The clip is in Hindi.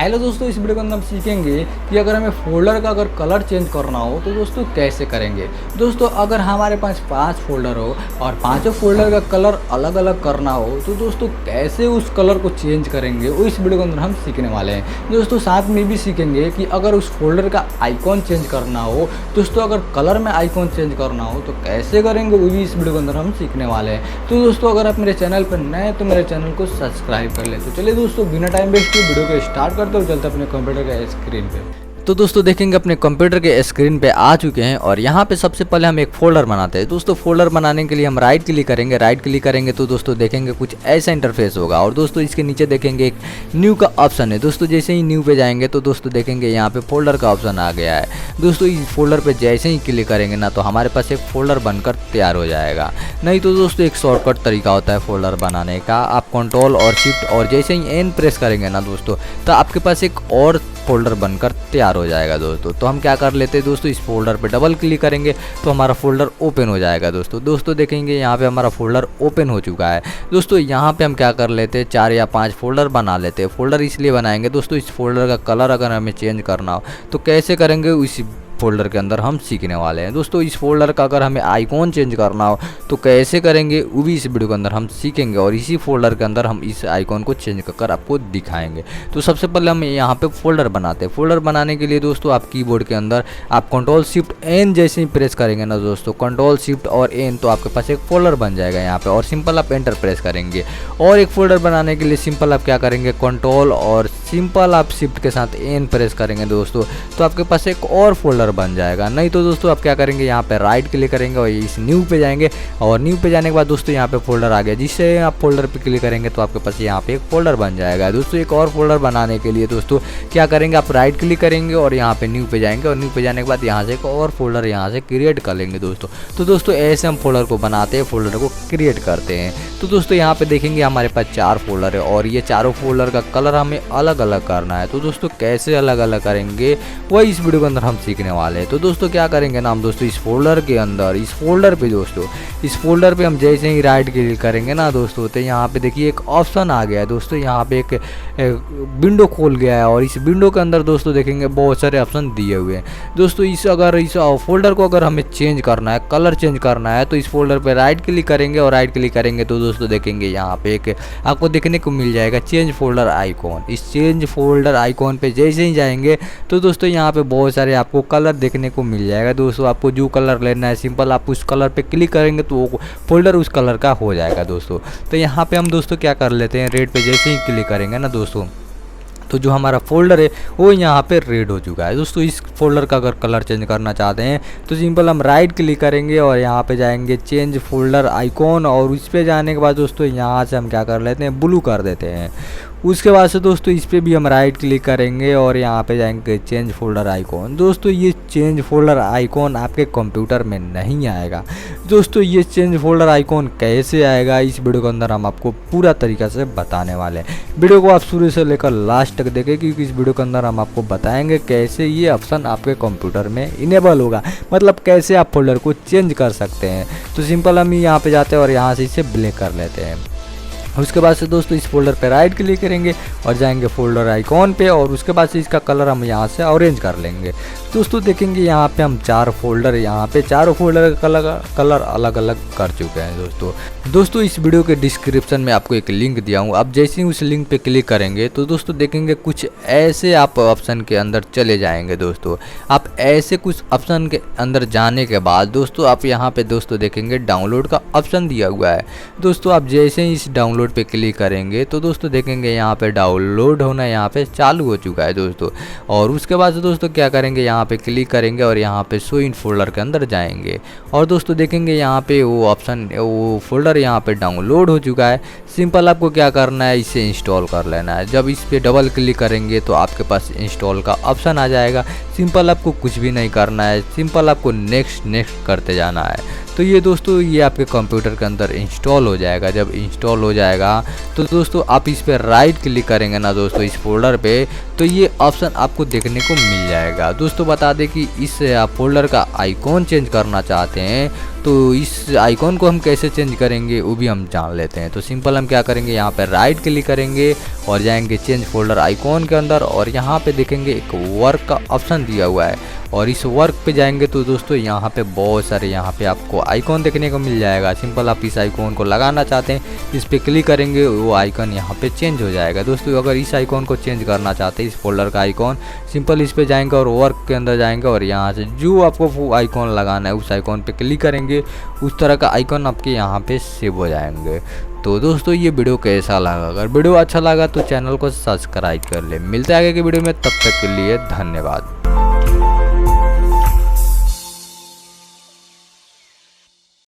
हेलो दोस्तों, इस वीडियो के अंदर हम सीखेंगे कि अगर हमें फोल्डर का कलर चेंज करना हो तो दोस्तों कैसे करेंगे। दोस्तों अगर हमारे पास 5 फोल्डर हो और पांचों फोल्डर का कलर अलग अलग करना हो तो दोस्तों कैसे उस कलर को चेंज करेंगे वो इस वीडियो के अंदर हम सीखने वाले हैं। दोस्तों साथ में भी सीखेंगे कि अगर उस फोल्डर का आइकॉन चेंज करना हो, दोस्तों अगर कलर में आइकॉन चेंज करना हो तो कैसे करेंगे वो भी इस वीडियो के अंदर हम सीखने वाले हैं। तो दोस्तों अगर आप मेरे चैनल पर नए हैं तो मेरे चैनल को सब्सक्राइब कर ले। तो चलिए दोस्तों बिना टाइम वेस्ट किए वीडियो को स्टार्ट करते हो, चलते अपने कंप्यूटर के स्क्रीन पे। तो दोस्तों देखेंगे अपने कंप्यूटर के स्क्रीन पे आ चुके हैं और यहाँ पे सबसे पहले हम एक फोल्डर बनाते हैं। दोस्तों फोल्डर बनाने के लिए हम राइट क्लिक करेंगे तो दोस्तों देखेंगे कुछ ऐसा इंटरफेस होगा और दोस्तों इसके नीचे देखेंगे एक न्यू का ऑप्शन है। दोस्तों जैसे ही न्यू पे जाएंगे तो दोस्तों देखेंगे यहाँ पे फोल्डर का ऑप्शन आ गया है। दोस्तों इस फोल्डर पे जैसे ही क्लिक करेंगे ना तो हमारे पास एक फोल्डर बनकर तैयार हो जाएगा। नहीं तो दोस्तों एक शॉर्टकट तरीका होता है फोल्डर बनाने का, आप कंट्रोल और शिफ्ट और जैसे ही एन प्रेस करेंगे ना दोस्तों तो आपके पास एक और फोल्डर बनकर तैयार हो जाएगा। दोस्तों तो हम क्या कर लेते हैं, दोस्तों इस फोल्डर पे डबल क्लिक करेंगे तो हमारा फोल्डर ओपन हो जाएगा। दोस्तों देखेंगे यहाँ पे हमारा फोल्डर ओपन हो चुका है। दोस्तों यहाँ पे हम क्या कर लेते हैं, 4 या 5 फोल्डर बना लेते हैं। फोल्डर इसलिए बनाएंगे दोस्तों इस फोल्डर का कलर अगर हमें चेंज करना हो तो कैसे करेंगे उस फोल्डर के अंदर हम सीखने वाले हैं। दोस्तों इस फोल्डर का अगर हमें आइकॉन चेंज करना हो तो कैसे करेंगे वो भी इस वीडियो के अंदर हम सीखेंगे और इसी फोल्डर के अंदर हम इस आइकॉन को चेंज कर आपको दिखाएंगे। तो सबसे पहले हम यहाँ पे फोल्डर बनाते हैं। फोल्डर बनाने के लिए दोस्तों आप कीबोर्ड के अंदर आप कंट्रोल शिफ्ट एन जैसे ही प्रेस करेंगे ना दोस्तों, कंट्रोल शिफ्ट और एन, तो आपके पास एक फोल्डर बन जाएगा यहाँ पे और सिंपल आप एंटर प्रेस करेंगे। और एक फोल्डर बनाने के लिए सिंपल आप क्या करेंगे, कंट्रोल और सिंपल आप शिफ्ट के साथ एन प्रेस करेंगे दोस्तों तो आपके पास एक और फोल्डर बन जाएगा। नहीं तो दोस्तों आप क्या करेंगे, यहाँ पे राइट क्लिक करेंगे और इस न्यू पे जाएंगे और न्यू पे जाने के बाद दोस्तों यहाँ पे फोल्डर आ गया, जिससे आप फोल्डर पे क्लिक करेंगे तो आपके पास यहाँ पे एक फोल्डर बन जाएगा। दोस्तों एक और फोल्डर बनाने के लिए दोस्तों क्या करेंगे, आप राइट क्लिक करेंगे और यहाँ पे न्यू पे जाएंगे और न्यू पे जाने के बाद यहाँ से एक और फोल्डर यहाँ से क्रिएट कर लेंगे दोस्तों। तो दोस्तों ऐसे हम फोल्डर को बनाते हैं, फोल्डर को क्रिएट करते हैं। तो दोस्तों यहाँ पे देखेंगे हमारे पास 4 फोल्डर है और ये चारों फोल्डर का कलर हमें अलग अलग करना है। तो दोस्तों कैसे अलग अलग करेंगे वही इस वीडियो के अंदर हम सीखने वाले हैं। तो दोस्तों क्या करेंगे ना हम दोस्तों इस फोल्डर के अंदर इस फोल्डर पे हम जैसे ही राइट क्लिक करेंगे ना दोस्तों तो यहाँ पे देखिए एक ऑप्शन आ गया है। दोस्तों यहाँ पे एक विंडो खोल गया है और इस विंडो के अंदर दोस्तों देखेंगे बहुत सारे ऑप्शन दिए हुए हैं। दोस्तों इस फोल्डर को अगर हमें चेंज करना है, कलर चेंज करना है तो इस फोल्डर पे राइट क्लिक करेंगे और राइट क्लिक करेंगे तो दोस्तों देखेंगे यहाँ पे एक आपको देखने को मिल जाएगा चेंज फोल्डर आइकॉन। इस चेंज फोल्डर आइकॉन पे जैसे ही जाएंगे तो दोस्तों यहाँ पे बहुत सारे आपको कलर देखने को मिल जाएगा। दोस्तों आपको जो कलर लेना है सिंपल आप उस कलर पे क्लिक करेंगे तो वो फोल्डर उस कलर का हो जाएगा दोस्तों। तो यहाँ पे हम दोस्तों क्या कर लेते हैं, रेड पे जैसे ही क्लिक करेंगे ना दोस्तों तो जो हमारा फोल्डर है वो यहाँ पे रेड हो चुका है। दोस्तों इस फोल्डर का अगर कलर चेंज करना चाहते हैं तो सिंपल हम राइट क्लिक करेंगे और यहाँ पे जाएंगे चेंज फोल्डर आइकॉन और उस पर जाने के बाद दोस्तों यहाँ से हम क्या कर लेते हैं, ब्लू कर देते हैं। उसके बाद से दोस्तों इस पर भी हम राइट क्लिक करेंगे और यहाँ पे जाएंगे चेंज फोल्डर आइकॉन। दोस्तों ये चेंज फोल्डर आइकॉन आपके कंप्यूटर में नहीं आएगा। दोस्तों ये चेंज फोल्डर आइकॉन कैसे आएगा इस वीडियो के अंदर हम आपको पूरा तरीका से बताने वाले हैं। वीडियो को आप शुरू से लेकर लास्ट तक देखें क्योंकि इस वीडियो के अंदर हम आपको बताएंगे कैसे ये ऑप्शन आपके कंप्यूटर में इनेबल होगा, मतलब कैसे आप फोल्डर को चेंज कर सकते हैं। तो सिंपल हम यहाँ पे जाते हैं और यहाँ से इसे ब्लैक कर लेते हैं। उसके बाद से दोस्तों इस फोल्डर पे राइट क्लिक करेंगे और जाएंगे फोल्डर आइकॉन पे और उसके बाद से इसका कलर हम यहाँ से ऑरेंज कर लेंगे। दोस्तों देखेंगे यहाँ पे हम 4 फोल्डर, यहाँ पे चारों फोल्डर का कलर अलग अलग कर चुके हैं दोस्तों इस वीडियो के डिस्क्रिप्शन में आपको एक लिंक दिया हूँ, आप जैसे ही उस लिंक पे क्लिक करेंगे तो दोस्तों देखेंगे कुछ ऐसे आप ऑप्शन के अंदर चले जाएंगे। दोस्तों आप ऐसे कुछ ऑप्शन के अंदर जाने के बाद दोस्तों आप यहाँ पे दोस्तों देखेंगे डाउनलोड का ऑप्शन दिया हुआ है। दोस्तों आप जैसे ही इस डाउनलोड पे क्लिक करेंगे तो दोस्तों देखेंगे यहाँ पे डाउनलोड होना यहाँ पे चालू हो चुका है दोस्तों। और उसके बाद से दोस्तों क्या करेंगे, यहाँ पे क्लिक करेंगे और यहाँ पे शो इन फोल्डर के अंदर जाएंगे और दोस्तों देखेंगे यहाँ पे वो ऑप्शन वो फोल्डर यहाँ पे डाउनलोड हो चुका है। सिंपल आपको क्या करना है, इसे इंस्टॉल कर लेना है। जब इस पे डबल क्लिक करेंगे तो आपके पास इंस्टॉल का ऑप्शन आ जाएगा। सिंपल आपको कुछ भी नहीं करना है, सिंपल आपको नेक्स्ट करते जाना है। तो तो ये दोस्तों ये आपके कंप्यूटर के अंदर इंस्टॉल हो जाएगा। जब इंस्टॉल हो जाएगा तो दोस्तों आप इस पर राइट क्लिक करेंगे ना दोस्तों इस फोल्डर पे, तो ये ऑप्शन आपको देखने को मिल जाएगा। दोस्तों बता दें कि इस फोल्डर का आइकॉन चेंज करना चाहते हैं तो इस आइकॉन को हम कैसे चेंज करेंगे वो भी हम जान लेते हैं। तो सिंपल हम क्या करेंगे, यहाँ पर राइट क्लिक करेंगे और जाएंगे चेंज फोल्डर आइकॉन के अंदर और यहाँ पे देखेंगे एक वर्क का ऑप्शन दिया हुआ है और इस वर्क पे जाएंगे तो दोस्तों यहाँ पे बहुत सारे यहाँ पे आपको आइकॉन देखने को मिल जाएगा। सिंपल आप इस आइकॉन को लगाना चाहते हैं, इस पर क्लिक करेंगे वो आइकॉन यहाँ पे चेंज हो जाएगा। दोस्तों अगर इस आइकॉन को चेंज करना चाहते हैं, इस फोल्डर का आइकॉन, सिंपल इस पे जाएंगे और वर्क के अंदर जाएंगे और यहाँ से जो आपको आइकॉन लगाना है उस आइकॉन पे क्लिक करेंगे, उस तरह का आइकॉन आपके यहाँ पे सेव हो जाएंगे। तो दोस्तों ये वीडियो कैसा लगा, अगर वीडियो अच्छा लगा तो चैनल को सब्सक्राइब कर ले। मिलते हैं आगे की वीडियो में, तब तक के लिए धन्यवाद।